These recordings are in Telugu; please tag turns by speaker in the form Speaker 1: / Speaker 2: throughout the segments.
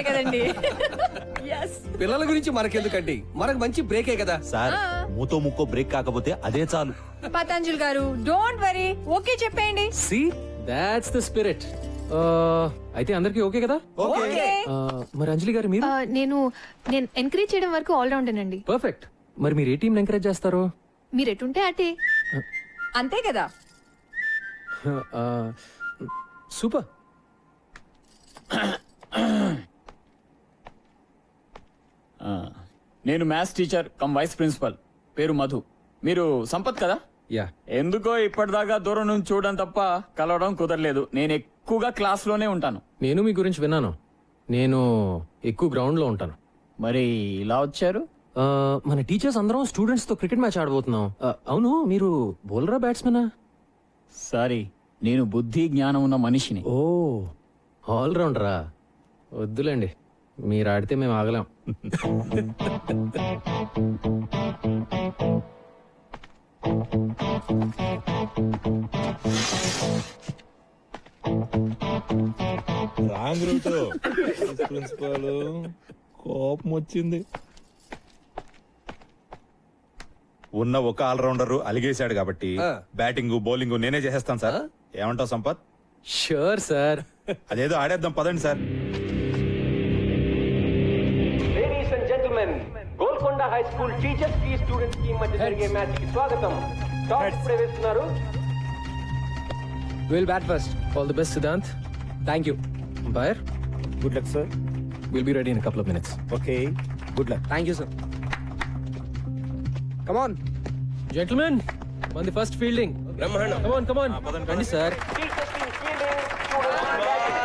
Speaker 1: కదండి. Yes.
Speaker 2: పిల్లల గురించి మనకెందుకండి, మనకు మంచి బ్రేకే కదా
Speaker 3: సార్. మూతో ముక్కో బ్రేక్ కాకపోతే అదే చాలు.
Speaker 1: పతంజలి గారు డోంట్ వరీ, ఓకే చెప్పేయండి.
Speaker 4: See that's the spirit. అయితే అందరికి ఓకే కదా?
Speaker 1: ఓకే.
Speaker 4: మరి అంజలి గారు మీరు?
Speaker 5: నేను ఎంకరేజ్ చేయడం వరకు ఆల్ రౌండర్ అండి.
Speaker 4: పర్ఫెక్ట్. మరి మీరు ఏ టీం ఎంకరేజ్ చేస్తారు?
Speaker 5: మీరు ఎటుంటే అటే.
Speaker 1: అంతే కదా.
Speaker 4: సూపర్.
Speaker 6: నేను maths teacher cum vice principal, పేరు మధు. మీరు సంపత్ కదా?
Speaker 4: యా.
Speaker 6: ఎందుకో ఇప్పటిదాకా దూరం నుంచి చూడడం తప్ప కలవడం కుదరలేదు. నేను ఎక్కువగా క్లాస్ లోనే ఉంటాను.
Speaker 4: నేను మీ గురించి విన్నాను. నేను ఎక్కువ గ్రౌండ్ లో ఉంటాను.
Speaker 6: మరి ఇలా వచ్చారు?
Speaker 4: మన టీచర్స్ అందరం స్టూడెంట్స్ తో క్రికెట్ మ్యాచ్ ఆడబోతున్నాం. అవును, మీరు బౌలరా బ్యాట్స్మెనా?
Speaker 6: సారీ, నేను బుద్ధి జ్ఞానం ఉన్న మనిషిని.
Speaker 4: ఓ, ఆల్ రౌండరా? వద్దులేండి, మీరు ఆడితే మేము ఆగలేం.
Speaker 3: Wrong route. ప్రిన్సిపల్ కోపం వచ్చింది. ఉన్న ఒక ఆల్రౌండర్ అలిగేశాడు కాబట్టి బ్యాటింగ్ బౌలింగ్ నేనే చేసేస్తాను సార్. ఏమంటావు సంపత్?
Speaker 4: Sure sir.
Speaker 3: అదేదో ఆడేద్దాం పదండి sir.
Speaker 7: Ladies and gentlemen, Golconda high school teachers కి స్టూడెంట్స్ కి మధ్య జరిగే మ్యాచ్ కి స్వాగతం. టాస్ ఇప్పుడే వేస్తున్నారు.
Speaker 4: Will bat first. All the best Siddhant. Thank you. Umpire,
Speaker 8: good luck sir.
Speaker 4: Will be ready in couple of minutes.
Speaker 8: Okay, good luck.
Speaker 2: Thank you sir. Come on
Speaker 4: gentlemen, మన ది ఫస్ట్ ఫీల్డింగ్.
Speaker 2: బ్రహ్మాండం.
Speaker 4: కమ్ ఆన్ రండి sir.
Speaker 7: Teachers team fielding, students team batting.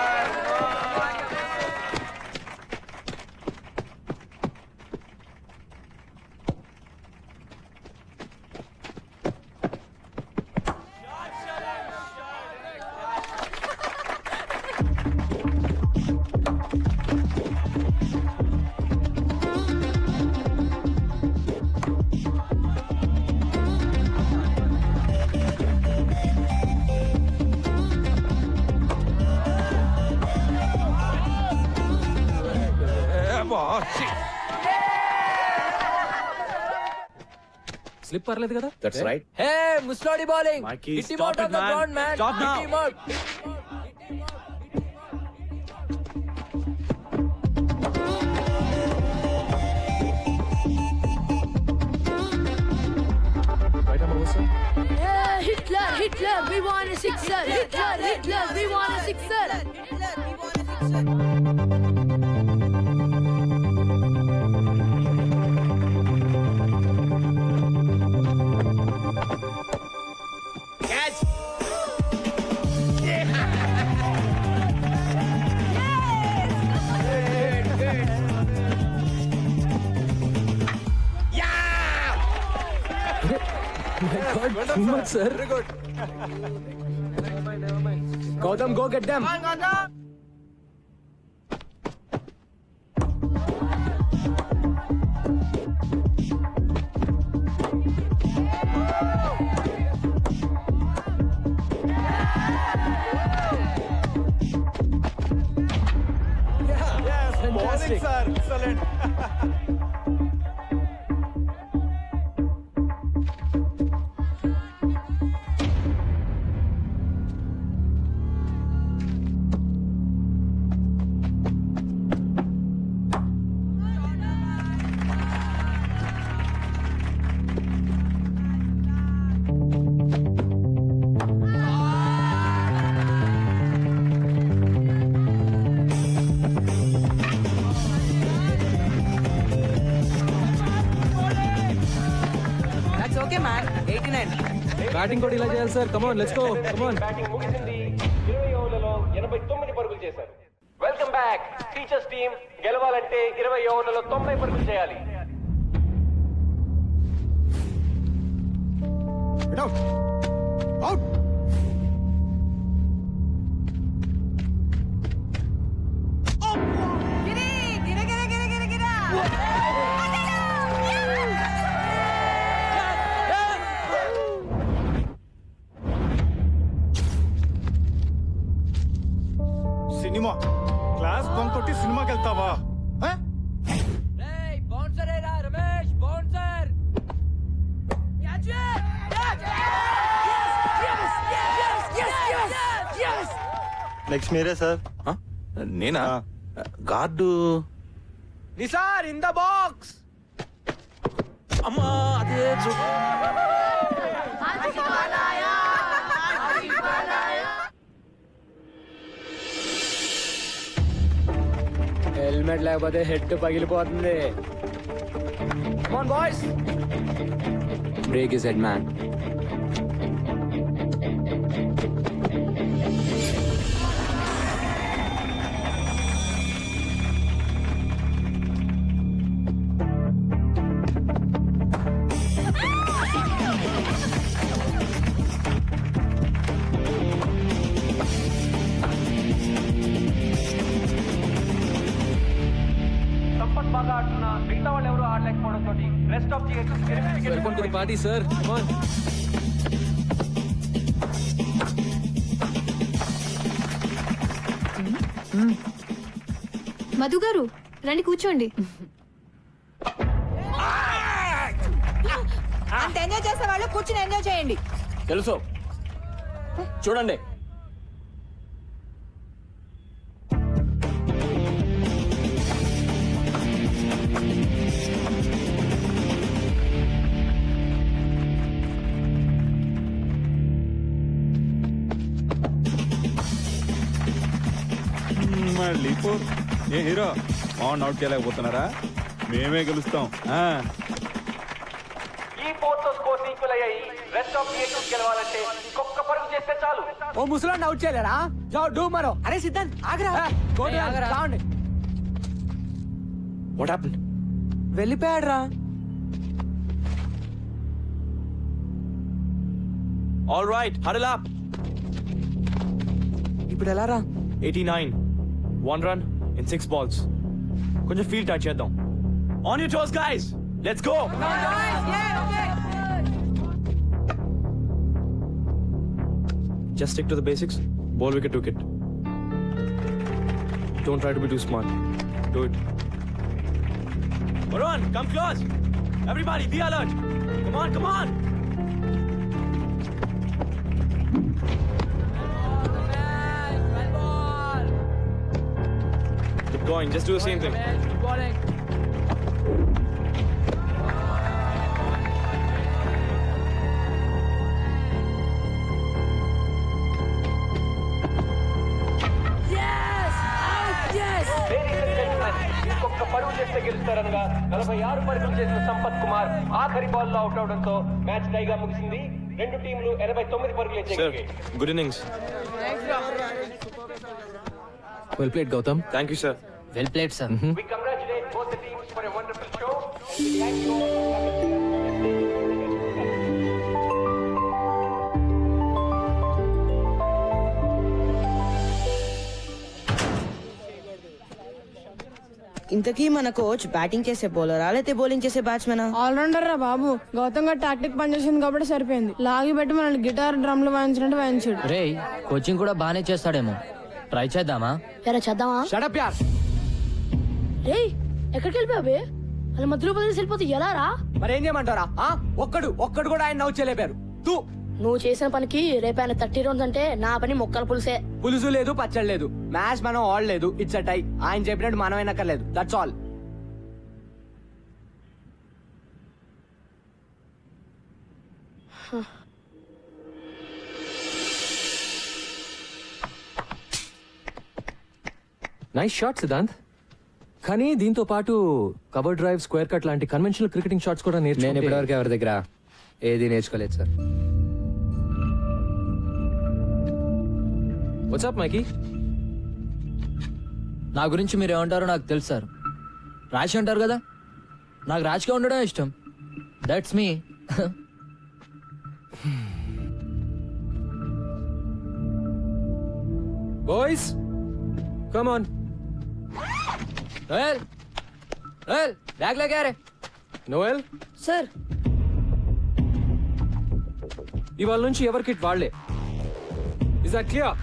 Speaker 4: Slip పర్లేదు కదా?
Speaker 8: That's right.
Speaker 4: హే ముస్టాడి bowling.
Speaker 8: Mikey,
Speaker 4: Hit him
Speaker 8: stop
Speaker 4: out
Speaker 8: it,
Speaker 4: of the
Speaker 8: man.
Speaker 4: ground, man.
Speaker 8: Stop
Speaker 4: Hit
Speaker 8: now.
Speaker 4: him out. Right arm over, sir.
Speaker 5: Yeah, Hitler, we want a sixer. Hitler, we want a sixer.
Speaker 4: My God, too much, sir. Very good. Gautam, go get them. Fantastic.
Speaker 8: Sir, excellent.
Speaker 1: That's okay man. 89.
Speaker 4: Batting కూడా ఇలా చేయాలి sir. Come on, let's go. Come on.
Speaker 7: Batting ముగిసింది. 20 ఓవర్లలో 89 పరుగులు చేశారు. Welcome back. టీచర్స్ టీమ్ గెలవాలంటే 20 ఓవర్లలో 90 పరుగులు చేయాలి.
Speaker 8: అవుట్. సినిమా క్లాస్ బంక్ కొట్టి సినిమాకి వెళ్తావా? నెక్స్ట్ మీరే సార్.
Speaker 3: నేనా guard
Speaker 2: Nisar in the box.
Speaker 3: అమ్మా అదే
Speaker 4: హెల్మెట్ లేకపోతే హెడ్ పగిలిపోతుంది. Boys break is head man.
Speaker 7: Sampath బాగా ఆడుతున్నా, మిగతా వాళ్ళు ఎవరు ఆడలేకపోవడంతో rest of the
Speaker 4: welcome to the party sir.
Speaker 5: Madhu గారు రండి కూర్చోండి.
Speaker 1: అంత ఎంజాయ్ చేసే వాళ్ళు కూర్చుని ఎంజాయ్ చేయండి.
Speaker 6: తెలుసు, చూడండి.
Speaker 3: మళ్ళీ ఏ హీరో అవుట్ చేయలేకపోతున్నారా? మేమే గెలుస్తాం.
Speaker 7: ఈ ఫోర్త్ స్కోర్స్ ఈక్వల్ అయ్యాయి. రెస్ట్ ఆఫ్ ది గెలవాలంటే ఇంకొక పరుగు చేస్తే చాలు.
Speaker 2: ఓ ముసలాన్ని అవుట్ చేయలేరా? జావ్ డూ మరో. అరే సిద్ధాంత్ ఆగరా.
Speaker 4: What happened?
Speaker 2: వెళ్ళిపోయాడు రా.
Speaker 9: All right, huddle up.
Speaker 2: ఇప్పుడు ఎలా రా?
Speaker 9: 89 1 run in 6 balls. కొంచెం ఫీల్ టచ్ చేద్దాం. On your toes guys, let's go. Just stick to the basics. Ball wicket to wicket. Don't try to be too smart. Do it. Varun, come close. Everybody, be alert. Come on, come on. Keep going. Just do the same thing.
Speaker 7: ఇంకొక పరుగు చేస్తే గెలుస్తారనగా 46 పరుగులు చేసిన సంపత్ కుమార్ ఆఖరి బాల్ లో అవుట్ అవడంతో మ్యాచ్ టైగా ముగిసింది. రెండు టీంలు 89 పరుగులు
Speaker 9: Sir,
Speaker 7: చేశాయి.
Speaker 9: good innings.
Speaker 4: Well played Gautham.
Speaker 9: Thank you, sir.
Speaker 4: Well played sir.
Speaker 7: We congratulate both the teams for a wonderful show. Thank you all.
Speaker 10: ఇంతకీ మన కోచ్ బ్యాటింగ్ చేసే బౌలరా లేకపోతే బౌలింగ్ చేసే బ్యాట్స్మెనా?
Speaker 5: ఆల్రౌండర్ రా బాబు. గౌతమ్ గారు టాక్టిక్ పనిచేసింది కాబట్టి సరిపోయింది. లాగి పెట్టి మనల్ని గిటార్ డ్రమ్లు వాయించినట్టు వాయించాడు.
Speaker 11: రే కోచింగ్ కూడా బానే చేస్తాడేమో, ట్రై చేద్దామా?
Speaker 5: ఎరా చేద్దామా?
Speaker 2: షట్ అప్ యార్.
Speaker 5: రే ఎక్కడికి వెళ్ళిపోయావే? అలా మధ్యలో బదిలేసి వెళ్ళిపోతే ఎలా రా?
Speaker 2: మరేం చేయమంటారా? ఒక్కడు కూడా ఆయన అవుట్ చేయలేపారు. తూ
Speaker 5: నువ్వు చేసిన పనికి రేపు ఆయన 30 రౌండ్స్ అంటే నా పని మొక్కల పులుసే.
Speaker 2: పులుసు లేదు, పచ్చడి లేదు. మ్యాచ్ మనం ఆడలేదు. It's a tie. ఆయన చెప్పినట్టు మనం అయినక్కర్లేదు. That's all.
Speaker 4: Nice shot Siddhant. కానీ దీంతో పాటు కవర్ డ్రైవ్, స్క్వేర్ కట్ లాంటి కన్వెన్షనల్ క్రికెటింగ్ షాట్స్ కూడా
Speaker 12: నేను
Speaker 4: నేర్చుకుంటే
Speaker 12: ఇప్పటివరకు ఎవరి దగ్గర ఏది నేర్చుకోలేదు సార్.
Speaker 4: వాట్సాప్ మైకీ?
Speaker 11: నా గురించి మీరు ఏమంటారో నాకు తెలుసు సార్. రాశి అంటారు కదా, నాకు రాశిగా ఉండడం ఇష్టం. That's me.
Speaker 4: Boys come on.
Speaker 11: Noel Noel bag లేకే రే.
Speaker 4: నోయల్
Speaker 5: సార్
Speaker 4: ఇవాళ నుంచి ఎవరి కిట్ వాళ్లే. Is that clear?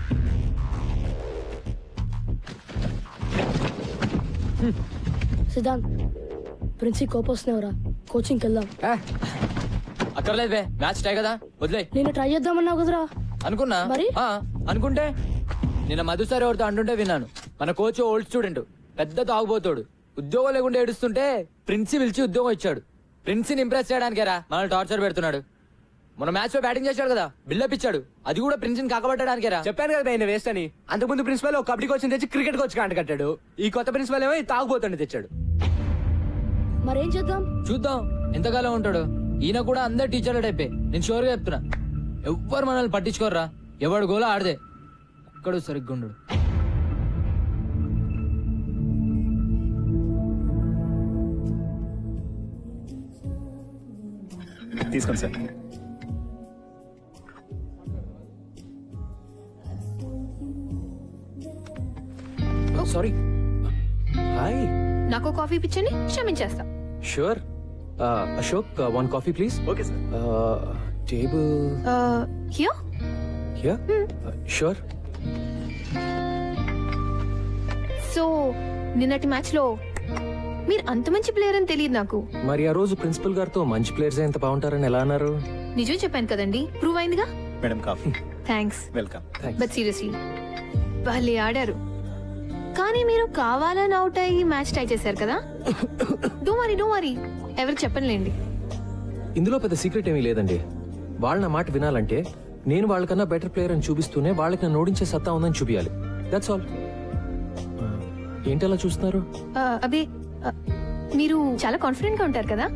Speaker 5: సిద్ధాంత్ ప్రిన్సీ కోపం వస్తున్నావురా, కోచింగ్కి వెళ్దాం.
Speaker 11: అక్కర్లేదు బే, మ్యాచ్ టై కదా, వదిలే.
Speaker 5: నేను ట్రై చేద్దామన్నావు కదరా.
Speaker 11: అనుకున్నా
Speaker 5: మరి?
Speaker 11: అనుకుంటే నిన్న మధు సార్ ఎవరితో అంటుంటే విన్నాను. మన కోచ్ ఓల్డ్ స్టూడెంట్, పెద్ద తాగుబోతాడు. ఉద్యోగం లేకుండా ఏడుస్తుంటే ప్రిన్స్ పిలిచి ఉద్యోగం ఇచ్చాడు. ప్రిన్స్ ని ఇంప్రెస్ చేయడానికేరా మనల్ని టార్చర్ పెడుతున్నాడు. మన మ్యాచ్ లో బ్యాటింగ్ చేశాడు కదా, బిల్డప్ ఇచ్చాడు. అది కూడా ప్రిన్స్ ని కాకబట్టడానికేరా.
Speaker 2: చెప్పాను కదా ఆయన వేస్ట్ అని. అంతకుముందు ప్రిన్సిపల్ ఒక కబడ్డీ కోచ్ తెచ్చి క్రికెట్ కోచ్ కాంట కట్టాడు. ఈ కొత్త ప్రిన్సిపల్ ఏమో తాగుబోతుండే తెచ్చాడు.
Speaker 5: మరేం చేద్దాం?
Speaker 11: చూద్దాం ఎంతకాలం ఉంటాడు. ఈయన కూడా అందరు టీచర్ల టైపే. నేను షూర్గా చెప్తున్నా, ఎవ్వరు మనల్ని పట్టించుకోర్రా. ఎవడు గోలా ఆడదే, ఒక్కడు సరిగ్గా ఉండడు.
Speaker 3: తీసుకోండి సార్.
Speaker 4: సారీ. హాయ్.
Speaker 5: నాకు కాఫీ పిచ్చని క్షమించేస్తా.
Speaker 4: Sure. Ashok, one coffee please.
Speaker 3: Okay sir.
Speaker 4: Table
Speaker 5: here.
Speaker 4: Here. Sure.
Speaker 5: So నిన్నటి మ్యాచ్ లో మీరు అంత మంచి ప్లేయర్ అని తెలియదు నాకు.
Speaker 4: మరి ఆ రోజు ప్రిన్సిపల్ గారితో మంచి ప్లేయర్స్ ఎంత బాగుంటారని ఎలా అన్నారు?
Speaker 5: నిజం చెప్పాను కదండి, ప్రూవ్ అయిందిగా.
Speaker 3: Madam coffee.
Speaker 5: Thanks.
Speaker 3: Welcome.
Speaker 5: But seriously భలే ఆడారు. కానీ మీరు కావాలని అవుట్ అయ్యి మ్యాచ్ టై చేశారు కదా. డో వరీ ఎవరికి చెప్పనులేండి.
Speaker 4: ఇందులో పెద్ద సీక్రెట్ ఏమీ లేదండి. వాళ్ళ నా మాట వినాలంటే నేను వాళ్ళకన్నా బెటర్ ప్లేయర్ అని చూపిస్తూనే వాళ్ళకి నన్ను ఓడించే సత్తా ఉందని చూపించాలి. That's all. ఏంటి అలా చూస్తున్నారు?
Speaker 5: అబే మీరు చాలా కాన్ఫిడెంట్ గా ఉంటారు కదా.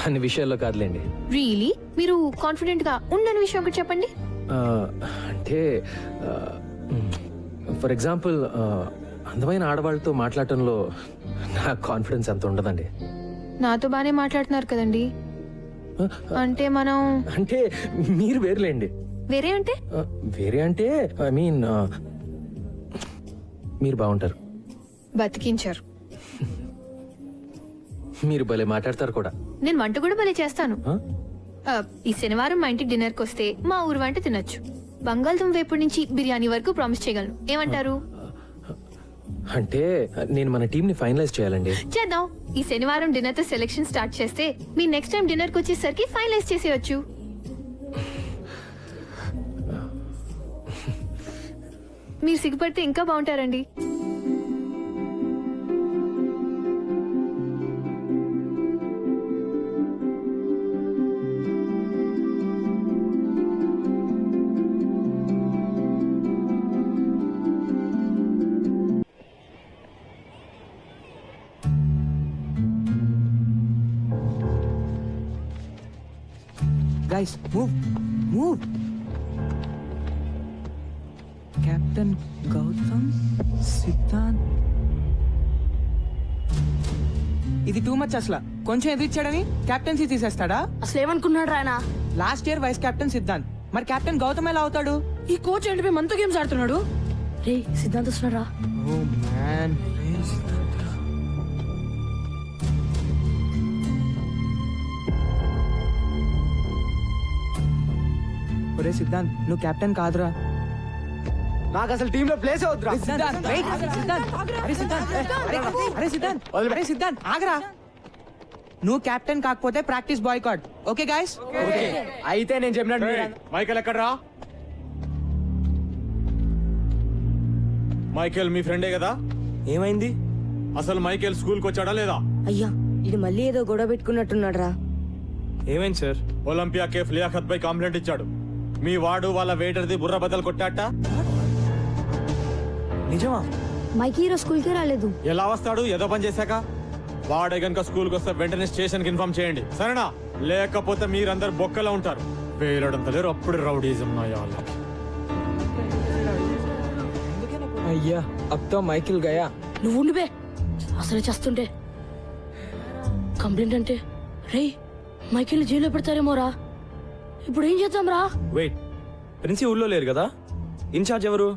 Speaker 4: అన్ని విషయాల్లో కాదులేండి.
Speaker 5: రియలీ మీరు కాన్ఫిడెంట్ గా ఉండని విషయం ఒకటి చెప్పండి.
Speaker 4: అంటే ఫర్ ఎగ్జాంపుల్ అందమైన ఆడవాళ్ళతో మాట్లాడటంలో నా కాన్ఫిడెన్స్ అంత ఉండదండి.
Speaker 5: నాతో బానే మాట్లాడుతున్నారు కదండి. అంటే మనం
Speaker 4: అంటే మీరు వేరులేండి.
Speaker 5: వేరే అంటే
Speaker 4: వేరే అంటే ఐ మీన్ మీరు బాగుంటారు.
Speaker 5: బతికించారు.
Speaker 4: మీరు భలే మాట్లాడతారు కూడా.
Speaker 5: నేను వంట కూడా భలే చేస్తాను.
Speaker 4: Huh?
Speaker 5: ఈ శనివారం మా ఇంటికి డిన్నర్ కి వస్తే మా ఊరు వంట తినొచ్చు. బంగాళదుంప వేపుడు నుంచి బిర్యానీ వరకు ప్రామిస్ చేయగలను. ఏమంటారు?
Speaker 4: అంటే నేను మన టీం ని ఫైనలైజ్ చేయాలండి.
Speaker 5: చేద్దాం. ఈ శనివారం డిన్నర్ తో సెలెక్షన్ స్టార్ట్ చేస్తే మీ నెక్స్ట్ టైం డిన్నర్ కి వచ్చేసరికి ఫైనలైజ్ చేసేయచ్చు. మీరు సిగ్గుపడితే ఇంకా బాగుంటారండి.
Speaker 2: Guys move. Captain Gautam Siddhant. ఇది టూ మచ్ అసలు. కొంచెం ఎదిరిచ్చాడని కెప్టెన్సీ తీసేస్తాడా?
Speaker 5: అసలు ఏమనుకున్నాడు రాయన?
Speaker 2: Last year vice captain Siddhant, మరి కెప్టెన్ గౌతమ్ ఎలా అవుతాడు?
Speaker 5: ఈ కోచ్ ఏంటి మనతో గేమ్స్ ఆడుతున్నాడు? రే సిద్ధాంత్ వస్తున్నారా?
Speaker 2: Oh man. ఒరే సిద్ధాంత్, నువ్వు కెప్టెన్ కాదురా. నాకు అసలు టీమ్ లో ప్లేస్ అవుతురా. అరే సిద్ధాంత్ ఆగరా. నువ్వు కెప్టెన్ కాకపోతే ప్రాక్టీస్ బాయ్కాట్. Okay guys? అయితే నేను చెప్పినట్టు
Speaker 9: మైకేల్ ఎక్కడ్రా? మైకేల్ మీ ఫ్రెండే కదా?
Speaker 8: ఏమైంది?
Speaker 9: అసలు మైకేల్ స్కూల్ కి వచ్చాడా లేదా?
Speaker 10: అయ్యా ఇది మళ్ళీ ఏదో గొడవ పెట్టుకున్నట్టున్నాడు రా.
Speaker 8: ఏమైంది సార్?
Speaker 9: ఒలింపియా కేఫ్ లియాఖత్ పై కంప్లైంట్ ఇచ్చాడు. మీ వాడు వాళ్ళ వెయిటర్ది బుర్ర బద్దలు కొట్టాట.
Speaker 8: నిజమా?
Speaker 5: మైకి ఈరోజు స్కూల్ కి రాలేదు.
Speaker 9: ఎలా వస్తాడు? ఏదో పని చేశాక. వాడే గనుక స్కూల్ కి వస్తే వెంటనే స్టేషన్ కి ఇన్ఫార్మ్ చేయండి, సరేనా? లేకపోతే మీరందరు బొక్కలో ఉంటారు. వేలడంత లేరు అప్పుడు రౌడీజం నా వాళ్ళకి.
Speaker 2: అయ్యా అబ్ తో మైకిల్ గయా.
Speaker 5: నువ్వు ఉండిపే అసలు చేస్తుంటే కంప్లైంట్ అంటే రే మైకిల్ జైల్లో పెడతారేమోరా. ఇప్పుడు ఏం చేద్దాం రా?
Speaker 8: వెయిట్, ప్రిన్సి ఊళ్ళో లేరు కదా? ఇన్ఛార్జ్ ఎవరు?